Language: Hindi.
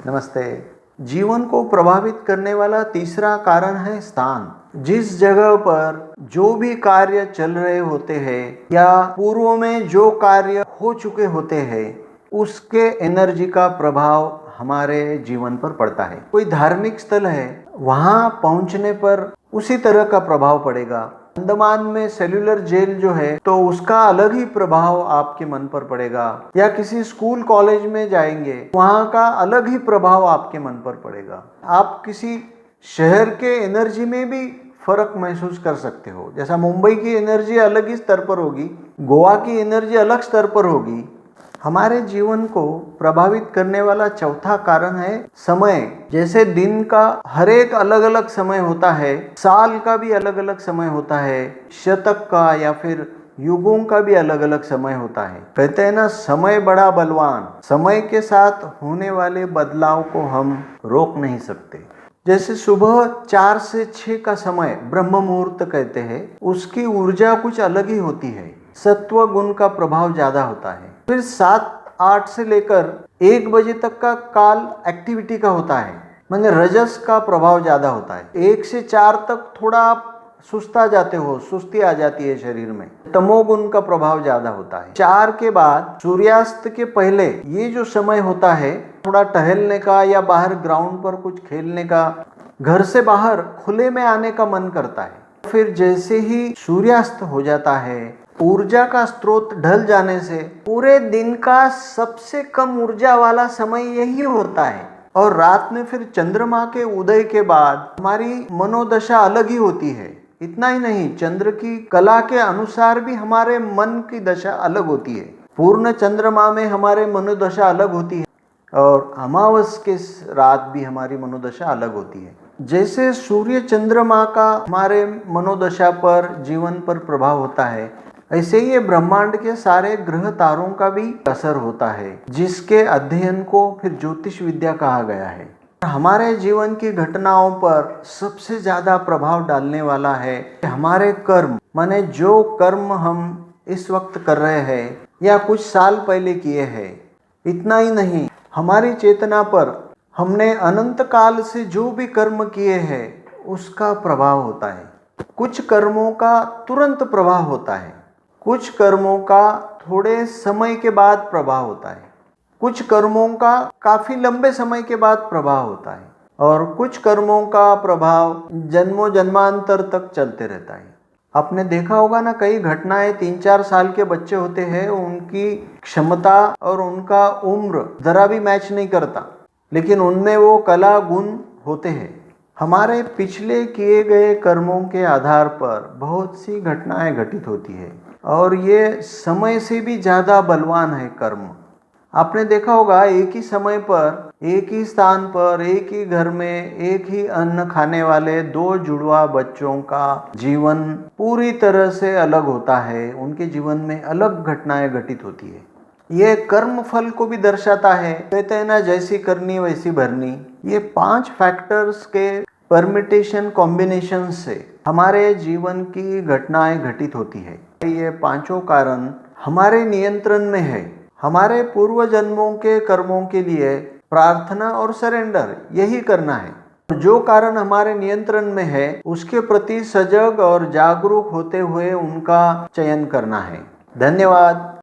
नमस्ते। जीवन को प्रभावित करने वाला तीसरा कारण है स्थान। जिस जगह पर जो भी कार्य चल रहे होते हैं या पूर्व में जो कार्य हो चुके होते हैं, उसके एनर्जी का प्रभाव हमारे जीवन पर पड़ता है। कोई धार्मिक स्थल है, वहां पहुंचने पर उसी तरह का प्रभाव पड़ेगा। अंडमान में सेल्युलर जेल जो है, तो उसका अलग ही प्रभाव आपके मन पर पड़ेगा। या किसी स्कूल कॉलेज में जाएंगे, वहां का अलग ही प्रभाव आपके मन पर पड़ेगा। आप किसी शहर के एनर्जी में भी फर्क महसूस कर सकते हो। जैसा मुंबई की एनर्जी अलग ही स्तर पर होगी, गोवा की एनर्जी अलग स्तर पर होगी। हमारे जीवन को प्रभावित करने वाला चौथा कारण है समय। जैसे दिन का हर एक अलग अलग समय होता है, साल का भी अलग अलग समय होता है, शतक का या फिर युगों का भी अलग अलग समय होता है। कहते हैं ना, समय बड़ा बलवान। समय के साथ होने वाले बदलाव को हम रोक नहीं सकते। जैसे सुबह 4 से 6 का समय ब्रह्म मुहूर्त कहते हैं, उसकी ऊर्जा कुछ अलग ही होती है। सत्व गुण का प्रभाव ज्यादा होता है। फिर 7-8 से लेकर 1 बजे तक का काल एक्टिविटी का होता है, मतलब रजस का प्रभाव ज्यादा होता है। 1 से 4 तक थोड़ा आप सुस्ता जाते हो, सुस्ती आ जाती है शरीर में, तमोगुण का प्रभाव ज्यादा होता है। 4 के बाद सूर्यास्त के पहले ये जो समय होता है, थोड़ा टहलने का या बाहर ग्राउंड पर कुछ खेलने का, घर से बाहर खुले में आने का मन करता है। फिर जैसे ही सूर्यास्त हो जाता है, ऊर्जा का स्रोत ढल जाने से पूरे दिन का सबसे कम ऊर्जा वाला समय यही होता है। और रात में फिर चंद्रमा के उदय के बाद हमारी मनोदशा अलग ही होती है। इतना ही नहीं, चंद्र की कला के अनुसार भी हमारे मन की दशा अलग होती है। पूर्ण चंद्रमा में हमारे मनोदशा अलग होती है और अमावस के रात भी हमारी मनोदशा अलग होती है। जैसे सूर्य चंद्रमा का हमारे मनोदशा पर, जीवन पर प्रभाव होता है, ऐसे ही ये ब्रह्मांड के सारे ग्रह तारों का भी असर होता है, जिसके अध्ययन को फिर ज्योतिष विद्या कहा गया है। हमारे जीवन की घटनाओं पर सबसे ज्यादा प्रभाव डालने वाला है हमारे कर्म। माने जो कर्म हम इस वक्त कर रहे हैं या कुछ साल पहले किए हैं। इतना ही नहीं, हमारी चेतना पर हमने अनंत काल से जो भी कर्म किए हैं, उसका प्रभाव होता है। कुछ कर्मों का तुरंत प्रभाव होता है, कुछ कर्मों का थोड़े समय के बाद प्रभाव होता है, कुछ कर्मों का काफी लंबे समय के बाद प्रभाव होता है, और कुछ कर्मों का प्रभाव जन्मों जन्मांतर तक चलते रहता है। आपने देखा होगा ना, कई घटनाएं 3-4 साल के बच्चे होते हैं, उनकी क्षमता और उनका उम्र जरा भी मैच नहीं करता, लेकिन उनमें वो कला गुण होते हैं। हमारे पिछले किए गए कर्मों के आधार पर बहुत सी घटनाएं घटित होती है, और ये समय से भी ज्यादा बलवान है कर्म। आपने देखा होगा, एक ही समय पर, एक ही स्थान पर, एक ही घर में एक ही अन्न खाने वाले 2 जुड़वा बच्चों का जीवन पूरी तरह से अलग होता है। उनके जीवन में अलग घटनाएं घटित होती है। ये कर्म फल को भी दर्शाता है। कहते हैं ना, जैसी करनी वैसी भरनी। ये 5 फैक्टर्स के परमिटेशन कॉम्बिनेशन से हमारे जीवन की घटनाएं घटित होती है। ये 5 कारण हमारे नियंत्रण में है। हमारे पूर्व जन्मों के कर्मों के लिए प्रार्थना और सरेंडर यही करना है। जो कारण हमारे नियंत्रण में है, उसके प्रति सजग और जागरूक होते हुए उनका चयन करना है। धन्यवाद।